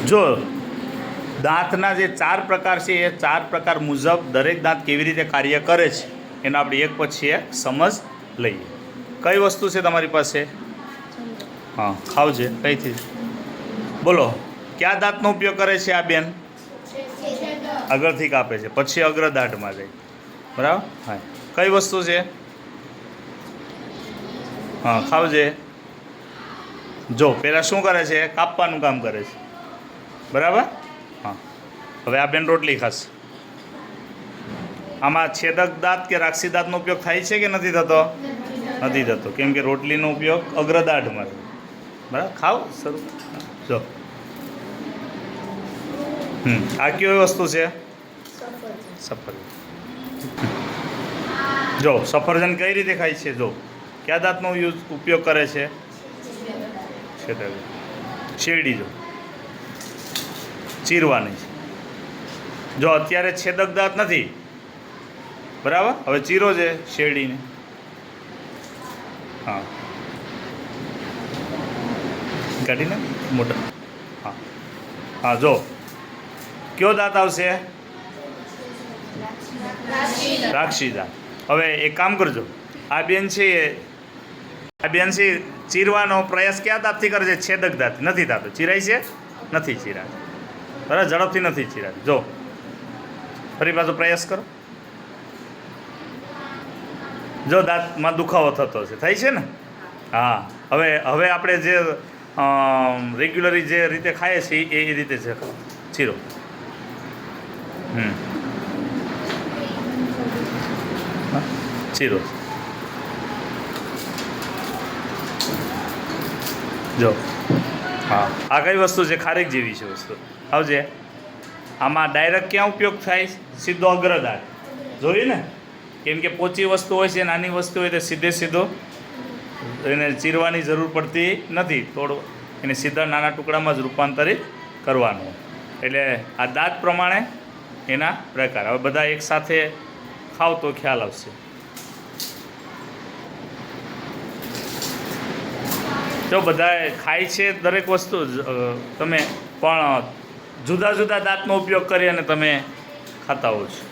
જો દાંતના જે 4 પ્રકાર છે એ 4 પ્રકાર મુજબ દરેક દાંત કેવી રીતે કાર્ય કરે છે એનો આપણે એક પછી એક સમજ લઈએ. કઈ વસ્તુ છે તમારી પાસે? હા, ખાવજે. કઈથી બોલો, કયા દાંતનો ઉપયોગ કરે છે આ બેન? આગળથી કાપે છે, પછી અગ્રદાંતમાં જાય. બરાબર? હા. કઈ વસ્તુ છે? હા, ખાવજે. જો પહેલાં શું કરે છે? કાપવાનું કામ કરે છે. બરાબર? હા. હવે આ બેન રોટલી ખાશે. આમાં છેદક દાંત કે રાક્ષી દાંતનો ઉપયોગ થાય છે કે નથી થતો? નથી થતો, કેમ કે રોટલીનો ઉપયોગ અગ્રદાંતમાં થાય. બરાબર? ખાવ શરૂ. જો આ કેવી વસ્તુ છે? સફરજન. જો સફરજન કઈ રીતે ખાય છે? જો કયા દાંતનો ઉપયોગ કરે છે? શેરડી. જો ચીરવાની છે. જો અત્યારે છેદક દાંત નથી, બરાબર? હવે ચીરો છે શેરડીને. હા, કાઢીને મોટા. હા હા. જો કયો દાંત આવશે? રાક્ષી દાંત. હવે એક કામ કરજો, આ બેન છે ચીરવાનો પ્રયાસ કયા દાંતથી કરે છે? છેદક દાંત. નથી થતો. ચીરાય છે? નથી ચીરાય. બરાબર? ઝડપથી નથી ચીરાય. જો ફરી પાછો પ્રયાસ કરો. જો દાંતમાં દુખાવો થતો છે, થાય છે ને? હા. હવે આપણે જે રેગ્યુલરી જે રીતે ખાઈએ છીએ એ રીતે છે. ચીરો. ચીરો. જો હા, આ કઈ વસ્તુ છે? ખારેક જેવી છે વસ્તુ. આવજે. આમાં ડાયરેક્ટ ક્યાં ઉપયોગ થાય? સીધો અગ્રદાંત. જોયું ને? કેમ કે પોચી વસ્તુ હોય છે, નાની વસ્તુ હોય તો સીધો એને ચીરવાની જરૂર પડતી નથી. થોડું એને સીધા નાના ટુકડામાં જ રૂપાંતરિત કરવાનું. એટલે આ દાંત પ્રમાણે એના પ્રકાર. હવે બધા એકસાથે ખાવ તો ખ્યાલ આવશે. જો બધા ખાય છે દરેક વસ્તુ તમે પણ જુદા જુદા દાંતનો ઉપયોગ કરી અને તમે ખાતા હો છો.